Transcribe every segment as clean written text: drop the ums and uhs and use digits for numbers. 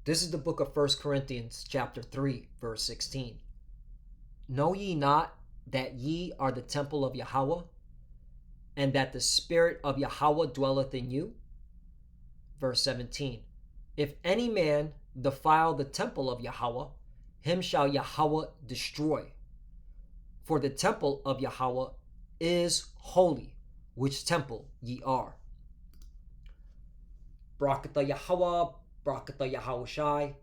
This is the book of 1 Corinthians chapter 3, verse 16. Know ye not that ye are the temple of Yahweh, and that the Spirit of Yahweh dwelleth in you? Verse 17. If any man defile the temple of Yahweh, him shall Yahweh destroy. For the temple of Yahweh is holy, which temple ye are. Brakata Yahweh, Brakata Yahushai,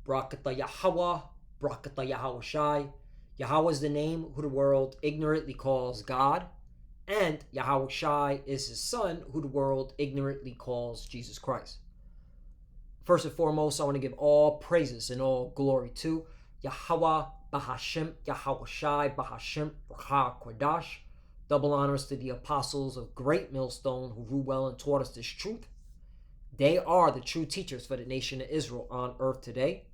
Brakata Yahweh, Brakata Yahushai. Yahweh is the name who the world ignorantly calls God, and Yahushai is his son who the world ignorantly calls Jesus Christ. First and foremost, I want to give all praises and all glory to Yahweh Bahashem, Yahushai Bahashem, Raha Kodash. Double honors to the apostles of Great Millstone who rule well and taught us this truth. They are the true teachers for the nation of Israel on earth today.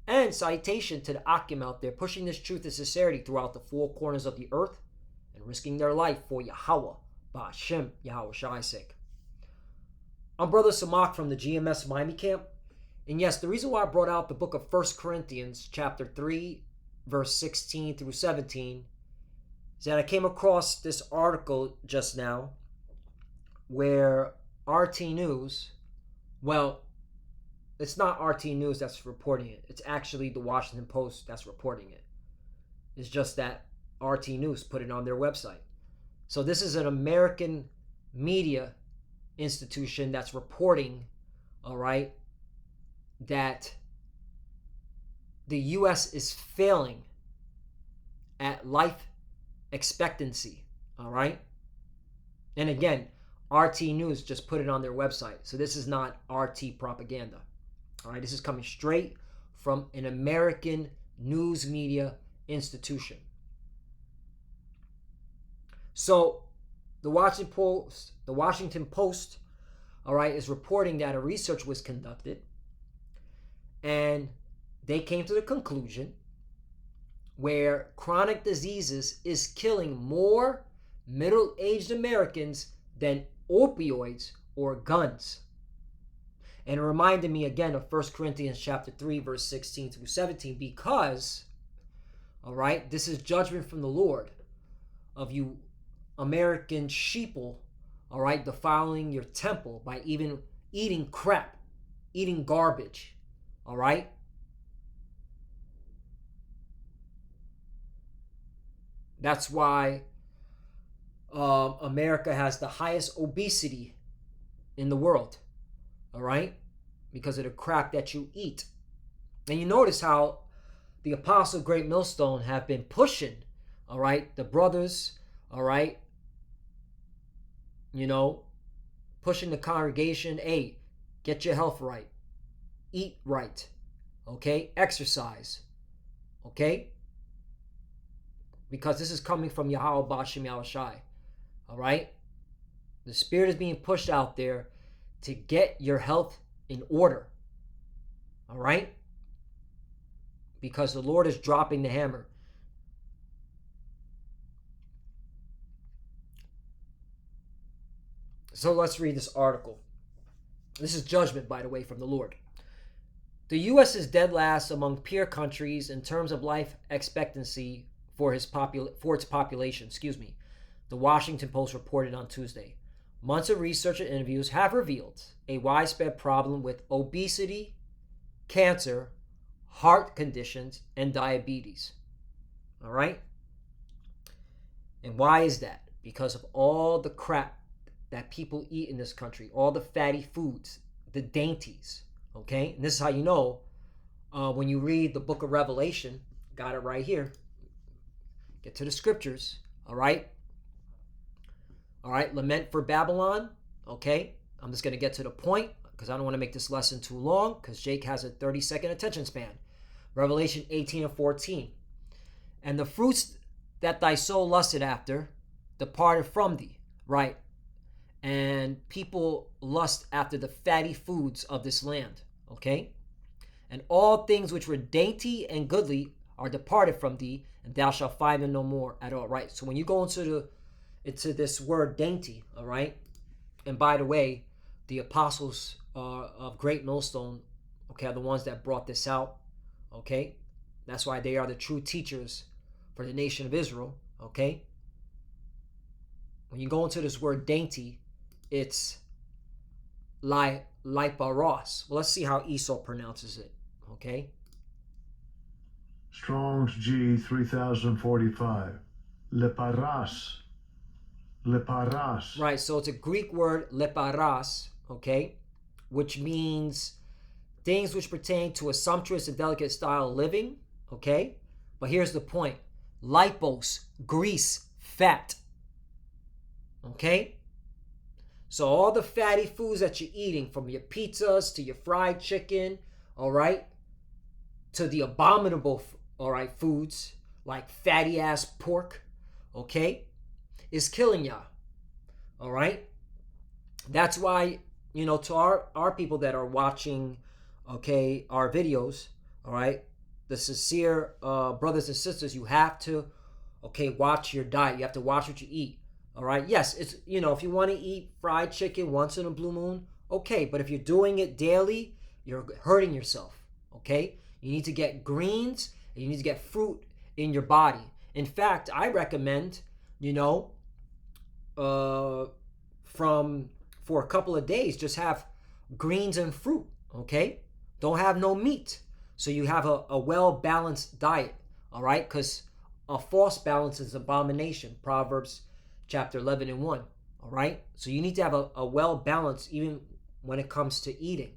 And citation to the Akim out there pushing this truth and sincerity throughout the four corners of the earth and risking their life for Yahweh, Ba'ashem, Yahushai's sake. I'm Brother Samak from the GMS Miami camp. And yes, the reason why I brought out the book of 1 Corinthians chapter 3, verse 16 through 17 is that I came across this article just now where RT News, well, it's not RT News that's reporting it. It's actually the Washington Post that's reporting it. It's just that RT News put it on their website. So this is an American media institution that's reporting, all right, that the U.S. is failing at life expectancy, all right? And again, RT News just put it on their website. So this is not RT propaganda. All right, this is coming straight from an American news media institution. So the Washington Post, all right, is reporting that a research was conducted and they came to the conclusion where chronic diseases is killing more middle-aged Americans than opioids or guns. And it reminded me again of 1 Corinthians chapter 3, verse 16 through 17, because, all right, this is judgment from the Lord of you American sheeple, all right, defiling your temple by even eating crap, eating garbage, all right? That's why America has the highest obesity in the world, all right? Because of the crap that you eat. And you notice how the Apostle Great Millstone have been pushing, all right, the brothers, all right, you know, pushing the congregation, hey, get your health right, eat right, okay, exercise, okay? Because this is coming from Yahweh Ba'ashem Yahushai, all right? The Spirit is being pushed out there to get your health in order, all right? Because the Lord is dropping the hammer. So let's read this article. This is judgment, by the way, from the Lord. The U.S. is dead last among peer countries in terms of life expectancy for its population. The Washington Post reported on Tuesday. Months of research and interviews have revealed a widespread problem with obesity, cancer, heart conditions, and diabetes. All right? And why is that? Because of all the crap that people eat in this country, all the fatty foods, the dainties, okay? And this is how you know when you read the book of Revelation, got it right here. Get to the scriptures, all right? All right, lament for Babylon, okay? I'm just going to get to the point because I don't want to make this lesson too long because Jake has a 30-second attention span. Revelation 18 and 14. And the fruits that thy soul lusted after departed from thee, right? And people lust after the fatty foods of this land, okay? And all things which were dainty and goodly are departed from thee, and thou shalt find them no more at all, right? So when you go into this word dainty, all right? And by the way, the apostles of Great Millstone, okay, are the ones that brought this out. Okay, that's why they are the true teachers for the nation of Israel. Okay, when you go into this word dainty, it's liparos. Well, let's see how Esau pronounces it. Okay, Strong's G 3045. Leparas. Leparas. right. So it's a Greek word leparas. Okay, which means things which pertain to a sumptuous and delicate style of living. Okay, but here's the point: lipos, grease, fat. Okay, so all the fatty foods that you're eating, from your pizzas to your fried chicken, all right, to the abominable, all right, foods like fatty ass pork, okay, is killing y'all. All right, that's why, to our people that are watching, okay, our videos, all right, the sincere brothers and sisters, you have to, okay, watch your diet. You have to watch what you eat. All right. Yes, it's, if you want to eat fried chicken once in a blue moon, okay. But if you're doing it daily, you're hurting yourself. Okay. You need to get greens and you need to get fruit in your body. In fact, I recommend, from for a couple of days, just have greens and fruit. Okay. Don't have no meat. So you have a well balanced diet. All right. Because a false balance is abomination. Proverbs chapter 11 and 1. All right, so you need to have a well balance even when it comes to eating.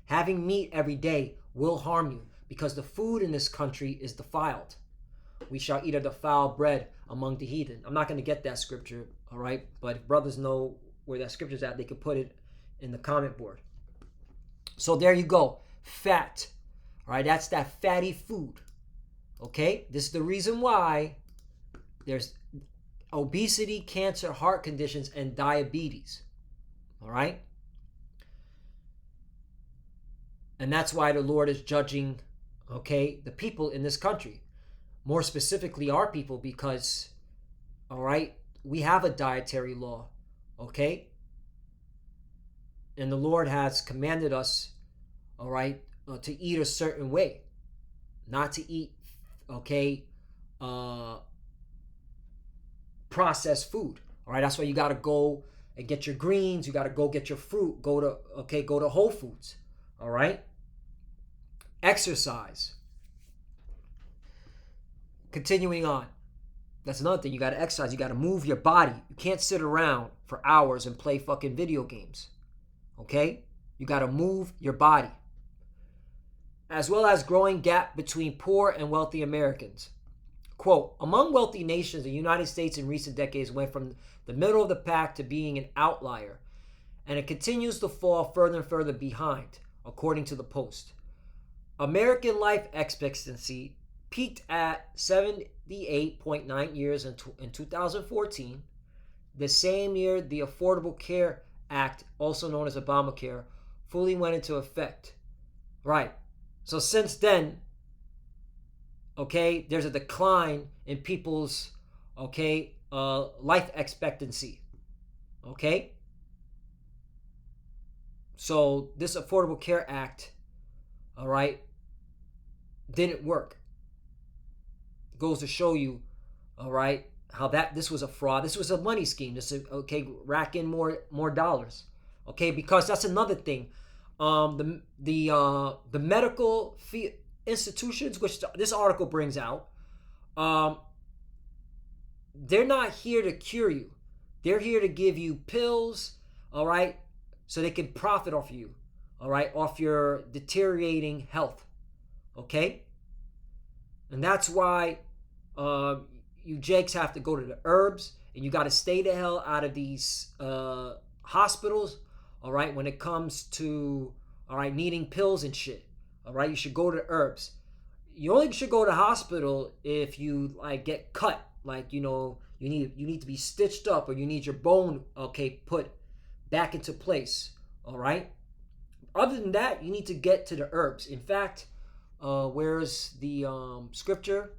Having meat every day will harm you because the food in this country is defiled. We shall eat a defiled bread among the heathen. I'm not going to get that scripture, all right, but if brothers know where that scripture's at, they could put it in the comment board. So there you go, fat. All right, that's that fatty food. Okay, this is the reason why there's obesity, cancer, heart conditions, and diabetes. All right? And that's why the Lord is judging, okay, the people in this country. More specifically, our people, because, all right, we have a dietary law, okay? And the Lord has commanded us, all right, to eat a certain way, not to eat, okay, processed food. All right, that's why you got to go and get your greens. You got to go get your fruit. Go to Whole Foods. All right. Exercise. Continuing on. That's another thing. You got to exercise. You got to move your body. You can't sit around for hours and play fucking video games. Okay? You got to move your body. As well as growing gap between poor and wealthy Americans. Quote, among wealthy nations, the United States in recent decades went from the middle of the pack to being an outlier, and it continues to fall further and further behind, according to the Post. American life expectancy peaked at 78.9 years in 2014, the same year the Affordable Care Act, also known as Obamacare, fully went into effect. Right. So since then, okay, there's a decline in people's, okay, life expectancy. Okay? So this Affordable Care Act, all right, didn't work. Goes to show you, all right, how this was a fraud. This was a money scheme. This is, okay, rack in more dollars. Okay, because that's another thing. The medical institutions, which this article brings out, they're not here to cure you. They're here to give you pills, all right, so they can profit off you, all right, off your deteriorating health, okay? And that's why you jakes have to go to the herbs, and you got to stay the hell out of these hospitals, all right, when it comes to, all right, needing pills and shit, all right? You should go to herbs. You only should go to hospital if you, like, get cut, like, you need to be stitched up, or you need your bone, okay, put back into place, all right? Other than that, you need to get to the herbs. In fact, where's the scripture?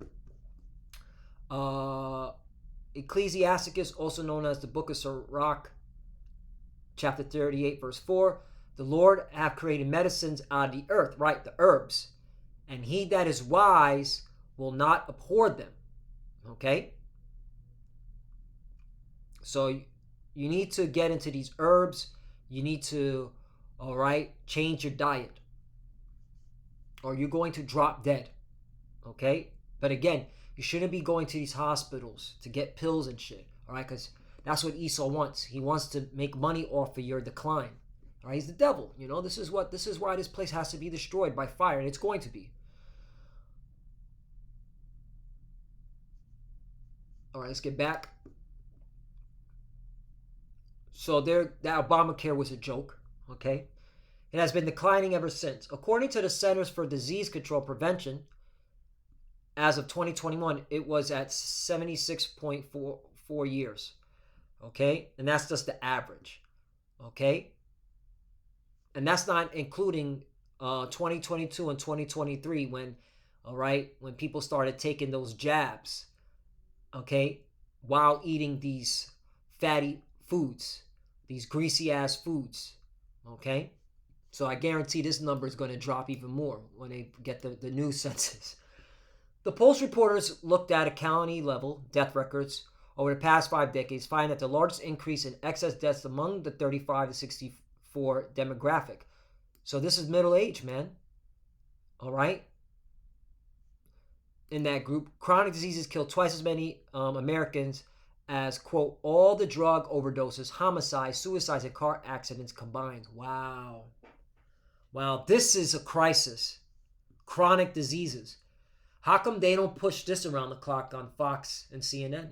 Ecclesiasticus, also known as the Book of Sirach, chapter 38, verse 4. The Lord hath created medicines out of the earth, right? The herbs. And he that is wise will not abhor them. Okay? So you need to get into these herbs. You need to, all right, change your diet, or you're going to drop dead. Okay? But again, you shouldn't be going to these hospitals to get pills and shit. All right? Because that's what Esau wants. He wants to make money off of your decline. All right? He's the devil. You know, this is why this place has to be destroyed by fire, and it's going to be. All right, let's get back. So that Obamacare was a joke. Okay? It has been declining ever since. According to the Centers for Disease Control Prevention, as of 2021, it was at 76.44 years. Okay? And that's just the average. Okay? And that's not including 2022 and 2023 when, all right, when people started taking those jabs, okay, while eating these fatty foods, these greasy ass foods. Okay? So I guarantee this number is going to drop even more when they get the new census. The Post reporters looked at a county level death records over the past 5 decades, finding that the largest increase in excess deaths among the 35 to 64 demographic. So this is middle age, man. All right? In that group, chronic diseases kill twice as many Americans as, quote, all the drug overdoses, homicides, suicides, and car accidents combined. Wow. Wow, this is a crisis. Chronic diseases. How come they don't push this around the clock on Fox and CNN?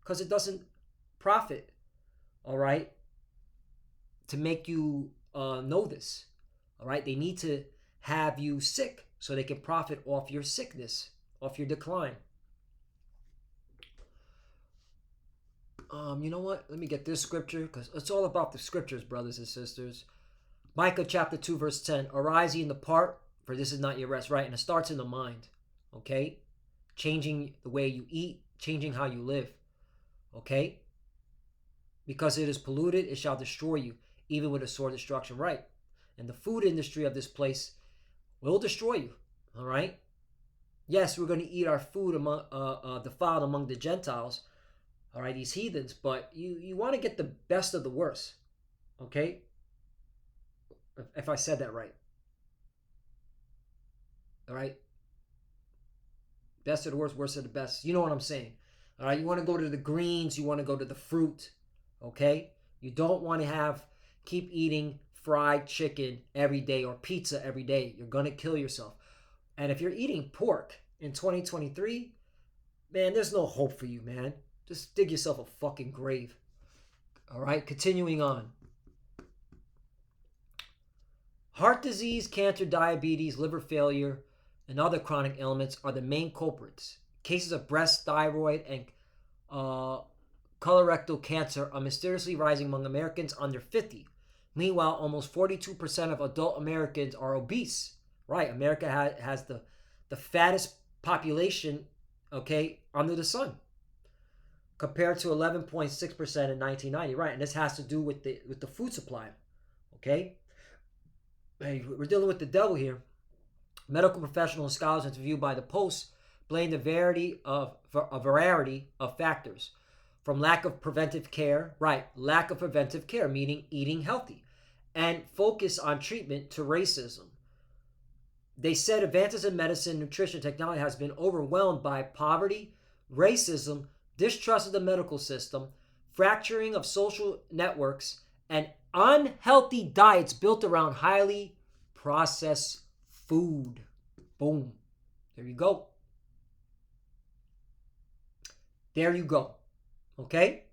Because it doesn't profit, all right, to make you know this, all right? They need to have you sick so they can profit off your sickness, off your decline. You know what? Let me get this scripture because it's all about the scriptures, brothers and sisters. Micah chapter 2, verse 10. Arise ye and depart, for this is not your rest, right? And it starts in the mind, okay? Changing the way you eat, changing how you live, okay? Because it is polluted, it shall destroy you, even with a sore destruction, right? And the food industry of this place will destroy you, all right? Yes, we're going to eat our food defiled among the Gentiles, all right, these heathens, but you want to get the best of the worst, okay? If I said that right. All right? Best of the worst, worst of the best. You know what I'm saying. All right? You want to go to the greens. You want to go to the fruit. Okay? You don't want to keep eating fried chicken every day or pizza every day. You're going to kill yourself. And if you're eating pork in 2023, man, there's no hope for you, man. Just dig yourself a fucking grave. All right? Continuing on. Heart disease, cancer, diabetes, liver failure, and other chronic ailments are the main culprits. Cases of breast, thyroid, and colorectal cancer are mysteriously rising among Americans under 50. Meanwhile, almost 42% of adult Americans are obese. Right, America has the fattest population, okay, under the sun, compared to 11.6% in 1990. Right, and this has to do with the food supply, okay? Hey, we're dealing with the devil here. Medical professionals and scholars interviewed by the Post blame a variety of factors, from lack of preventive care, right? Lack of preventive care, meaning eating healthy, and focus on treatment to racism. They said advances in medicine, nutrition, technology has been overwhelmed by poverty, racism, distrust of the medical system, fracturing of social networks, and unhealthy diets built around highly processed food. Boom. There you go. There you go. Okay?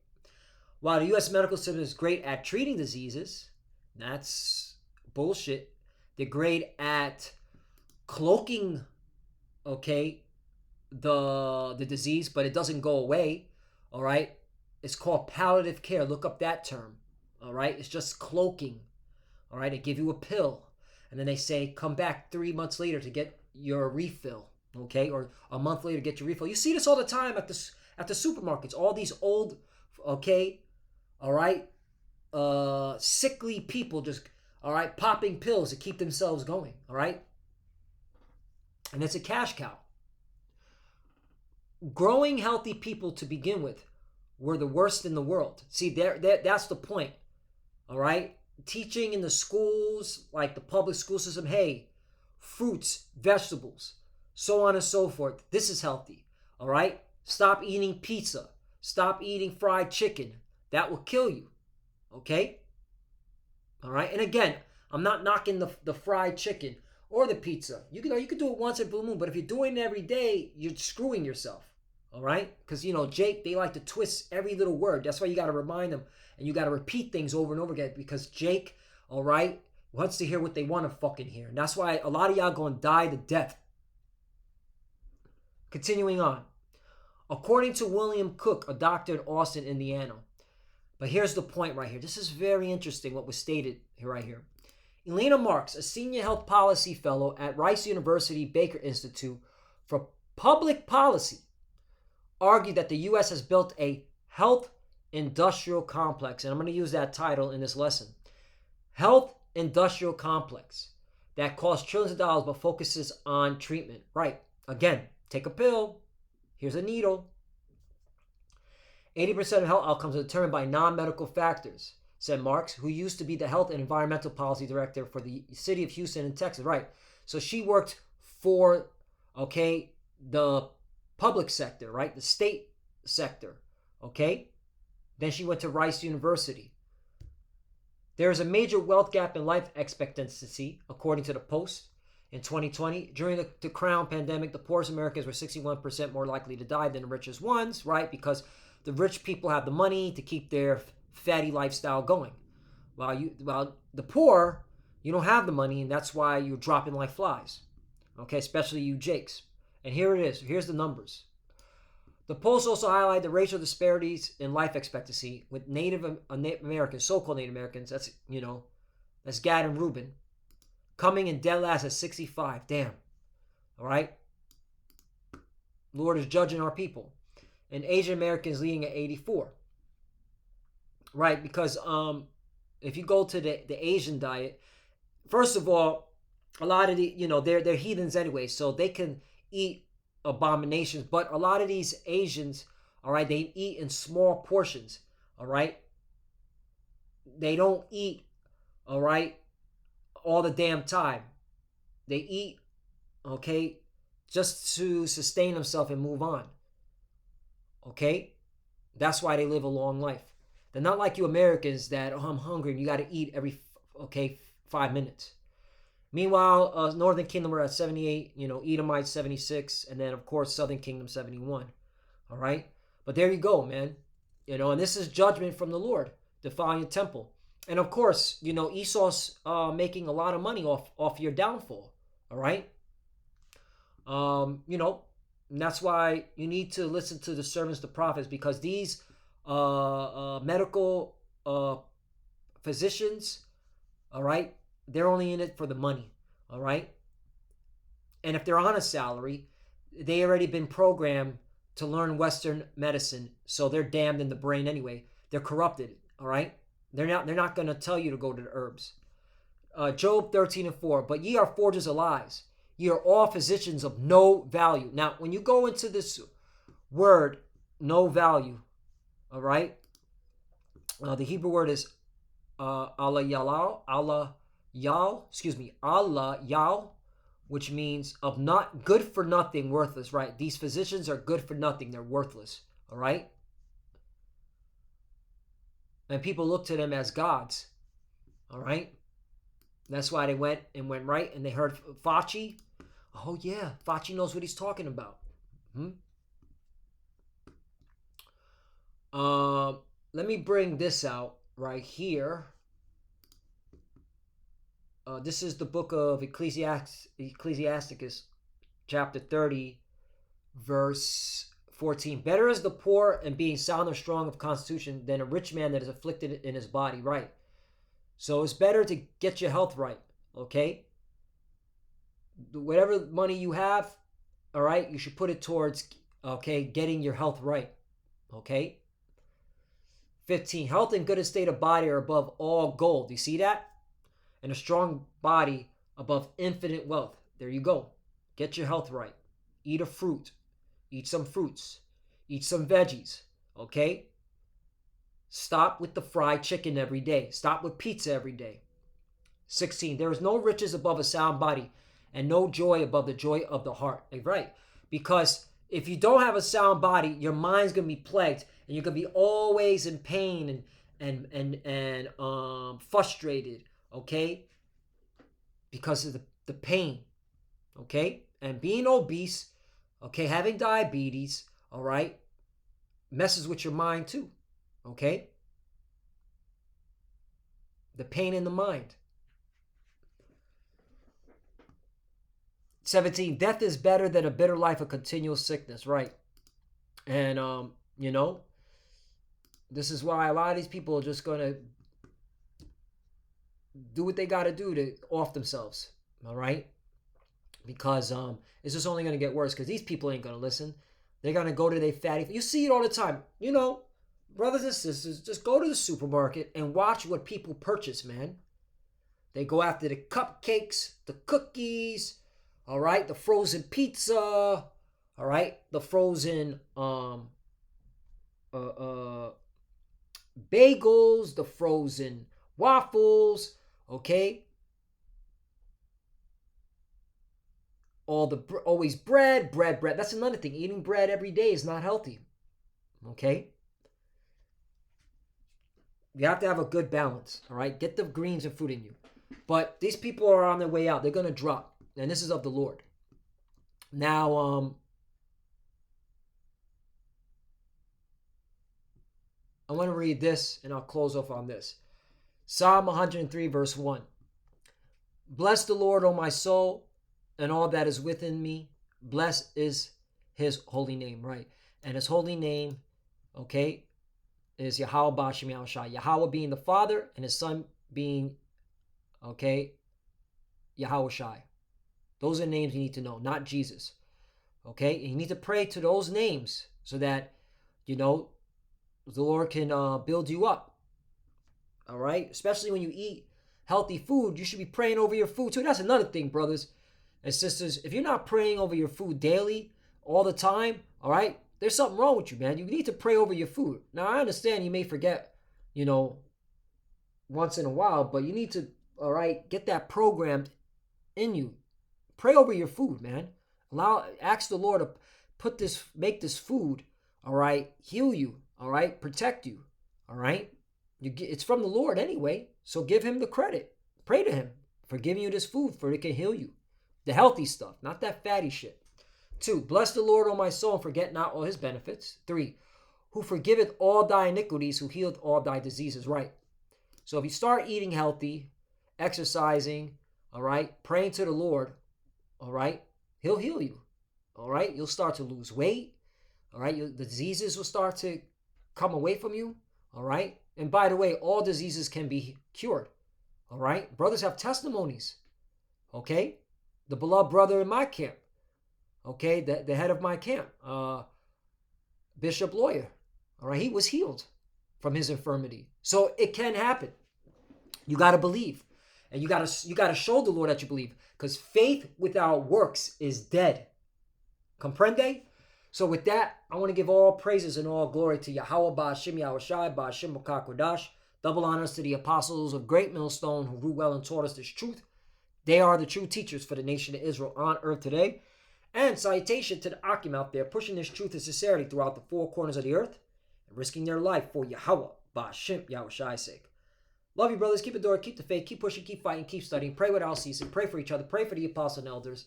While the U.S. medical system is great at treating diseases, that's bullshit. They're great at cloaking, okay, the disease, but it doesn't go away. All right? It's called palliative care. Look up that term. All right? It's just cloaking. All right? They give you a pill, and then they say, come back 3 months later to get your refill. Okay? Or a month later to get your refill. You see this all the time at the supermarkets. All these old, okay, all right, sickly people just all right, popping pills to keep themselves going, all right? And it's a cash cow. Growing healthy people to begin with were the worst in the world. See, that's the point, all right? Teaching in the schools, like the public school system, hey, fruits, vegetables, so on and so forth. This is healthy, all right? Stop eating pizza. Stop eating fried chicken. That will kill you, okay? All right? And again, I'm not knocking the fried chicken or the pizza. You could do it once in a blue moon, but if you're doing it every day, you're screwing yourself. All right? Because, Jake, they like to twist every little word. That's why you got to remind them and you got to repeat things over and over again because Jake, all right, wants to hear what they want to fucking hear. And that's why a lot of y'all going to die to death. Continuing on. According to William Cook, a doctor in Austin, Indiana. But here's the point right here. This is very interesting what was stated here right here. Elena Marks, a senior health policy fellow at Rice University Baker Institute for Public Policy, argued that the U.S. has built a health industrial complex, and I'm going to use that title in this lesson. Health industrial complex that costs trillions of dollars but focuses on treatment. Right. Again, take a pill. Here's a needle. 80% of health outcomes are determined by non-medical factors, said Marks, who used to be the health and environmental policy director for the city of Houston in Texas. Right. So she worked for, the public sector, right? The state sector, okay? Then she went to Rice University. There is a major wealth gap in life expectancy, according to the Post. In 2020, during the Crown pandemic, the poorest Americans were 61% more likely to die than the richest ones, right? Because the rich people have the money to keep their fatty lifestyle going. While the poor, you don't have the money, and that's why you're dropping like flies, okay? Especially you Jakes. And here it is. Here's the numbers. The polls also highlight the racial disparities in life expectancy with Native Americans, so-called Native Americans, that's Gad and Reuben, coming in dead last at 65. Damn. All right? Lord is judging our people. And Asian Americans leading at 84. Right? Because if you go to the Asian diet, first of all, a lot of they're heathens anyway, so they can eat abominations, but a lot of these Asians, all right, they eat in small portions, all right? They don't eat, all right, all the damn time. They eat, okay, just to sustain themselves and move on, okay? That's why they live a long life. They're not like you Americans that, I'm hungry and you got to eat every, 5 minutes. Meanwhile, Northern Kingdom were at 78, Edomites 76, and then, of course, Southern Kingdom 71. All right? But there you go, man. And this is judgment from the Lord, defiling the temple. And, of course, Esau's making a lot of money off your downfall. All right? And that's why you need to listen to the servants, the prophets, because these medical physicians, all right, they're only in it for the money, all right? And if they're on a salary, they already been programmed to learn Western medicine, so they're damned in the brain anyway. They're corrupted, all right? They're not going to tell you to go to the herbs. Job 13:4, but ye are forgers of lies. Ye are all physicians of no value. Now, when you go into this word, no value, all right? The Hebrew word is Allah Yal, which means of not good for nothing, worthless, right? These physicians are good for nothing. They're worthless, all right? And people look to them as gods, all right? That's why they went right, and they heard Fauci. Oh, yeah, Fauci knows what he's talking about. Let me bring this out right here. This is the book of Ecclesiasticus, chapter 30, verse 14. Better is the poor and being sound and strong of constitution than a rich man that is afflicted in his body, right? So it's better to get your health right, okay? Whatever money you have, all right, you should put it towards, getting your health right, okay? 15, health and good estate of body are above all gold. You see that? and a strong body above infinite wealth. There you go. Get your health right. Eat a fruit. Eat some fruits. Eat some veggies. Okay? Stop with the fried chicken every day. Stop with pizza every day. 16. There is no riches above a sound body, and no joy above the joy of the heart. Right? Because if you don't have a sound body, your mind's gonna be plagued, and you're gonna be always in pain and frustrated. Okay? Because of the pain. Okay? And being obese, okay, having diabetes, all right, messes with your mind too. Okay? The pain in the mind. 17. Death is better than a bitter life of continual sickness. Right? And this is why a lot of these people are just gonna do what they gotta do to off themselves. All right? Because it's just only gonna get worse. Because these people ain't gonna listen. They're gonna go to their fatty. You see it all the time. Brothers and sisters, just go to the supermarket and watch what people purchase, man. They go after the cupcakes, the cookies, all right, the frozen pizza, all right, the frozen bagels, the frozen waffles, okay? Always bread. That's another thing. Eating bread every day is not healthy, okay? You have to have a good balance, all right? Get the greens and fruit in you. But these people are on their way out. They're going to drop. And this is of the Lord. Now, I want to read this, and I'll close off on this. Psalm 103, verse 1. Bless the Lord, O my soul, and all that is within me. Bless is his holy name, right? And his holy name, okay, is Yahweh Ba'Shem Yahushai. Yahweh being the Father and his Son being, okay, Yahushai. Those are names you need to know, not Jesus. Okay? And you need to pray to those names so that, the Lord can build you up. All right? Especially when you eat healthy food, you should be praying over your food too. That's another thing, brothers and sisters. If you're not praying over your food daily, all the time, all right, there's something wrong with you, man. You need to pray over your food. Now, I understand you may forget, once in a while, but you need to, all right, get that programmed in you. Pray over your food, man. Ask the Lord to make this food, all right, heal you, all right, protect you, all right. It's from the Lord anyway, so give him the credit. Pray to him for giving you this food, for it can heal you. The healthy stuff, not that fatty shit. 2, bless the Lord, O my soul, and forget not all his benefits. 3, who forgiveth all thy iniquities, who healeth all thy diseases. Right. So if you start eating healthy, exercising, all right, praying to the Lord, all right, he'll heal you. All right, you'll start to lose weight. All right, the diseases will start to come away from you. All right, and by the way, all diseases can be cured. All right, brothers have testimonies. Okay, the beloved brother in my camp. Okay, the head of my camp, Bishop Lawyer. All right, he was healed from his infirmity. So it can happen. You got to believe. And you got to show the Lord that you believe. Because faith without works is dead. Comprende? So with that, I want to give all praises and all glory to Yahweh Ba'Shem Yahushai Ba'Shem Kodash. Double honors to the apostles of Great Millstone who grew well and taught us this truth. They are the true teachers for the nation of Israel on earth today. And salutation to the Akim out there pushing this truth and sincerity throughout the four corners of the earth and risking their life for Yahweh Ba'Shem Yahushai's sake. Love you, brothers. Keep adoring, keep the faith, keep pushing, keep fighting, keep studying. Pray without ceasing. Pray for each other. Pray for the apostles and elders.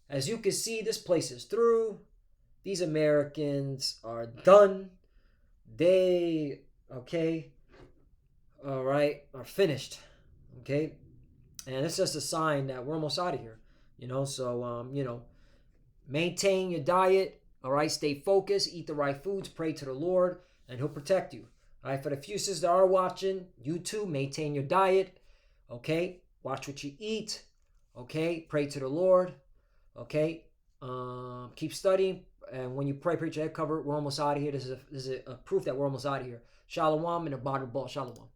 As you can see, this place is through. These Americans are done. They, okay, all right, are finished. Okay, and it's just a sign that we're almost out of here. So maintain your diet. All right, stay focused. Eat the right foods. Pray to the Lord, and He'll protect you. All right, for the few sisters that are watching, you too, maintain your diet, okay? Watch what you eat, okay? Pray to the Lord, okay? Keep studying, and when you pray, preach your head cover. We're almost out of here. This is a proof that we're almost out of here. Shalom and a bottom ball. Shalom.